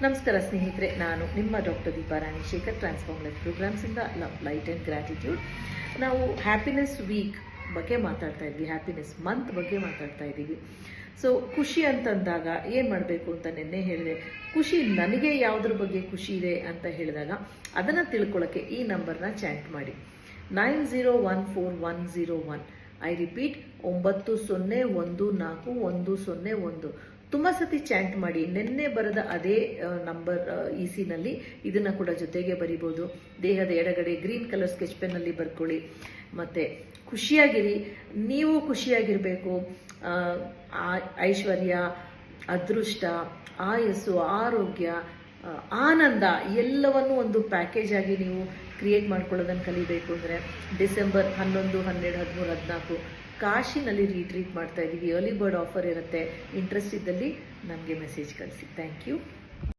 ನಮಸ್ಕಾರ ಸ್ನೇಹಿತರೆ, ನಾನು ನಿಮ್ಮ doctor Deepa ರಾಣಿಶೇಖರ್, transform life ಪ್ರೋಗ್ರಾಮ್ಸಿಂದ love, light and gratitude. ನಾವು ಹ್ಯಾಪಿನೆಸ್ ವೀಕ್ ಬಗ್ಗೆ ಮಾತಾಡ್ತಾ ಇದ್ವಿ, ಹ್ಯಾಪಿನೆಸ್ ಮಂತ್ ಬಗ್ಗೆ ಮಾತಾಡ್ತಾ ಇದ್ದೀವಿ. ಸೊ ಖುಷಿ ಅಂತಂದಾಗ ಏನು ಮಾಡಬೇಕು ಅಂತ ನಿನ್ನೆ ಹೇಳಿದೆ. ಖುಷಿ ನನಗೆ ಯಾವುದ್ರ ಬಗ್ಗೆ ಖುಷಿ ಇದೆ ಅಂತ ಹೇಳಿದಾಗ ಅದನ್ನು ತಿಳ್ಕೊಳ್ಳೋಕ್ಕೆ ಈ ನಂಬರ್ನ ಚಾಂಟ್ ಮಾಡಿ, 90140101. I repeat, 90140101. ತುಂಬ ಸತಿ ಚಾಂಟ್ ಮಾಡಿ. ನಿನ್ನೆ ಬರೆದ ಅದೇ ನಂಬರ್ ನಲ್ಲಿ ಇದನ್ನು ಕೂಡ ಜೊತೆಗೆ ಬರಿಬೋದು. ದೇಹದ ಎಡಗಡೆ ಗ್ರೀನ್ ಕಲರ್ ಸ್ಕೆಚ್ ಪೆನ್ನಲ್ಲಿ ಬರ್ಕೊಳ್ಳಿ. ಮತ್ತು ಖುಷಿಯಾಗಿರಿ, ನೀವು ಖುಷಿಯಾಗಿರಬೇಕು. ಐಶ್ವರ್ಯ, ಅದೃಷ್ಟ, ಆಯಸ್ಸು, ಆರೋಗ್ಯ, ಆನಂದ ಎಲ್ಲವನ್ನು ಒಂದು ಪ್ಯಾಕೇಜ್ ಆಗಿ ನೀವು ಕ್ರಿಯೇಟ್ ಮಾಡ್ಕೊಳ್ಳೋದನ್ನು ಕಲಿಬೇಕು. ಅಂದರೆ ಡಿಸೆಂಬರ್ 11, 12, 13, 14 ಕಾಶಿನಲ್ಲಿ ರೀಟ್ರೀಟ್ ಮಾಡ್ತಾ ಇದ್ದೀವಿ. ಅರ್ಲಿ ಬರ್ಡ್ ಆಫರ್ ಇರುತ್ತೆ. ಇಂಟ್ರೆಸ್ಟ್ ಇದ್ದಲ್ಲಿ ನನಗೆ ಮೆಸೇಜ್ ಕಳಿಸಿ. Thank you.